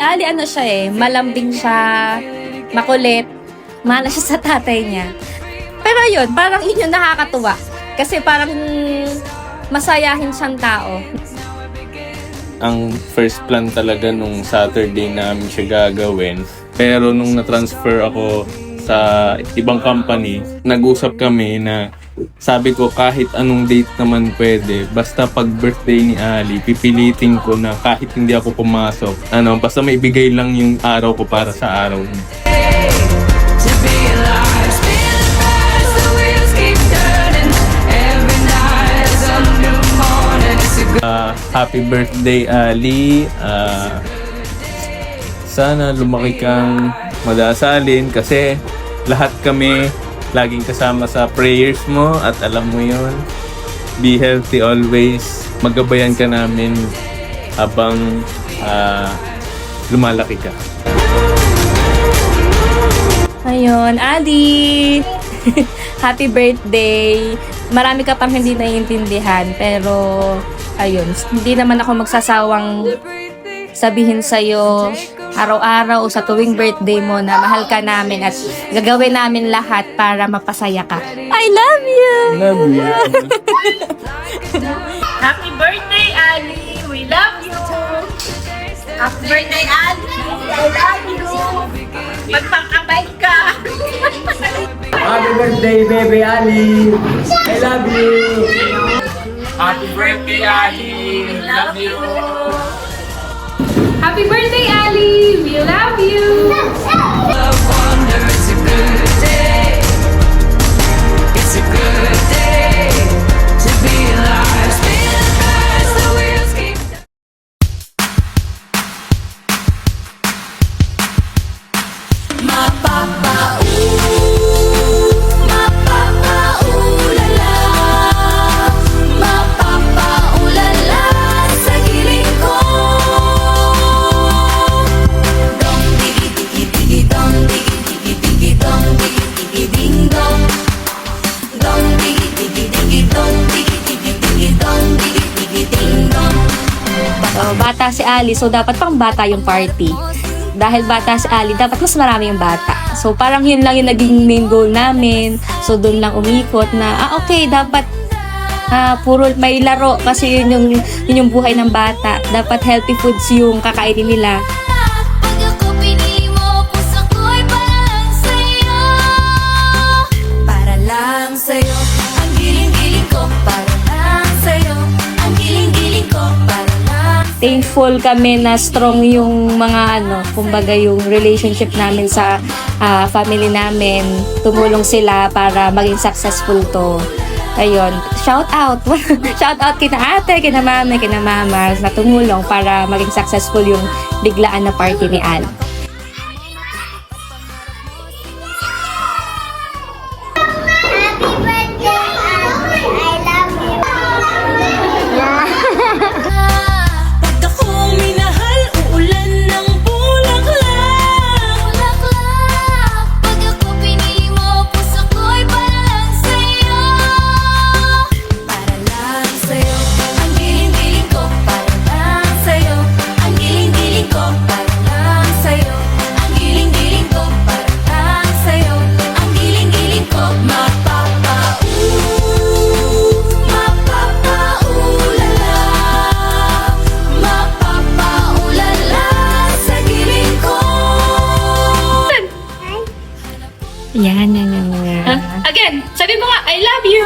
Ali ano siya malambing siya, makulit, mana siya sa tatay niya. Pero yun, parang yun yung nakakatuwa. Kasi parang masayahin siyang tao. Ang first plan talaga nung Saturday namin siya gagawin. Pero nung na-transfer ako sa ibang company, nag-usap kami na sabi ko kahit anong date naman pwede, basta pag birthday ni Ali, pipilitin ko na kahit hindi ako pumasok, basta may bigay lang yung araw ko para sa araw niya. Happy birthday, Ali. Sana lumaki kang madasalin kasi lahat kami laging kasama sa prayers mo at alam mo yon. Be healthy always. Magabayan ka namin habang lumalaki ka. Ayun, Ali! Happy birthday! Marami ka pang hindi naiintindihan, pero ayun, hindi naman ako magsasawang sabihin sa'yo araw-araw o sa tuwing birthday mo na mahal ka namin at gagawin namin lahat para mapasaya ka. I love you! Love you. Happy birthday, Ali! We love you! Happy birthday, Ali! I love you! Magpakabay ka! Happy birthday, baby Ali! I love you! Happy birthday, Ali! Love you! Happy birthday, Ali! We love you! Bata si Ali, so dapat pang bata yung party. Dahil bata si Ali, dapat mas marami yung bata. So parang yun lang yung naging main goal namin. So doon lang umikot na, okay, dapat puro may laro kasi yun yung buhay ng bata. Dapat healthy foods yung kakainin nila. Para lang sa'yo, ang giling-giling ko. Para lang sa'yo, ang giling-giling ko. Para lang Thankful kami na strong yung mga kumbaga yung relationship namin sa family namin. Tumulong sila para maging successful to. Ayun, shout out. Shout out kina ate, kina mama na tumulong para maging successful yung biglaan na party ni Al. pag ako minahal, uulan ng bulaklak. Pag ako pinili mo, puso ko'y para lang sa'yo. Para lang sa'yo, ang giling-giling ko. Para lang sa'yo, ang giling-giling ko. Para lang sa'yo, ang giling-giling ko. Para lang sa'yo, ang giling-giling ko. Yan. Again, sabi mo nga, I love you!